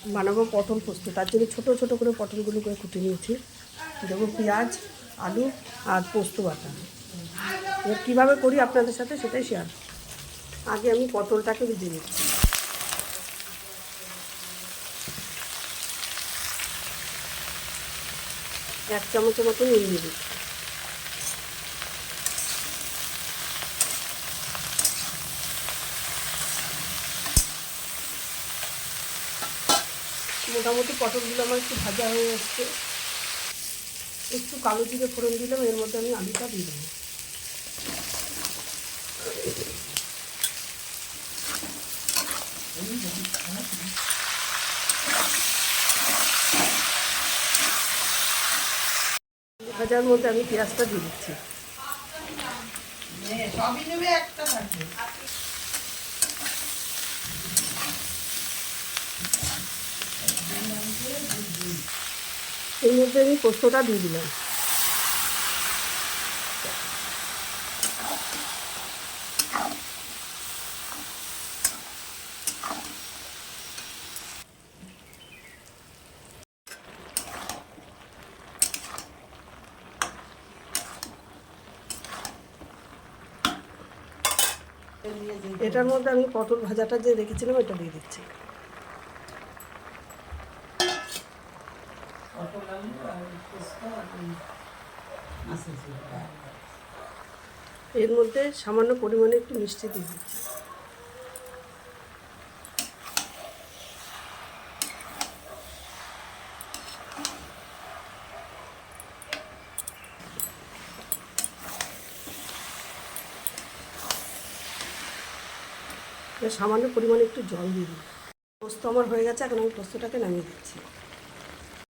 বানাবো পটল পোস্ত। তার জন্য ছোটো ছোটো করে পটলগুলো করে কুটে নিয়েছি। দেবো পেঁয়াজ, আলু আর পোস্ত বাটা। এবার কীভাবে করি আপনাদের সাথে সেটাই শেয়ার। আগে আমি পটলটাকে ভেজে নিচ্ছি। এক চামচের মতো নুন দিয়ে দিচ্ছি। মোটামুটি পটলগুলো আমার একটু ভাজা হয়ে যাচ্ছে। একটু কালো জিরে ফোড়ন দিলাম, এর মধ্যে আমি আলুটা দিয়ে দেবো। ভাজার মধ্যে আমি পেঁয়াজটা দিয়ে দিচ্ছি। এর মধ্যে আমি পোস্তটা দিয়ে দিলাম। এটার মধ্যে আমি পটল ভাজাটা যে রেখেছিলাম এটা দিয়ে দিচ্ছি। এর মধ্যে সামান্য পরিমাণে একটু মিষ্টি দিয়ে দিচ্ছি। সামান্য পরিমাণে একটু জল দিয়ে দিই। পোস্ত আমার হয়ে গেছে, এখন আমি পোস্তটাকে নামিয়ে দিচ্ছি।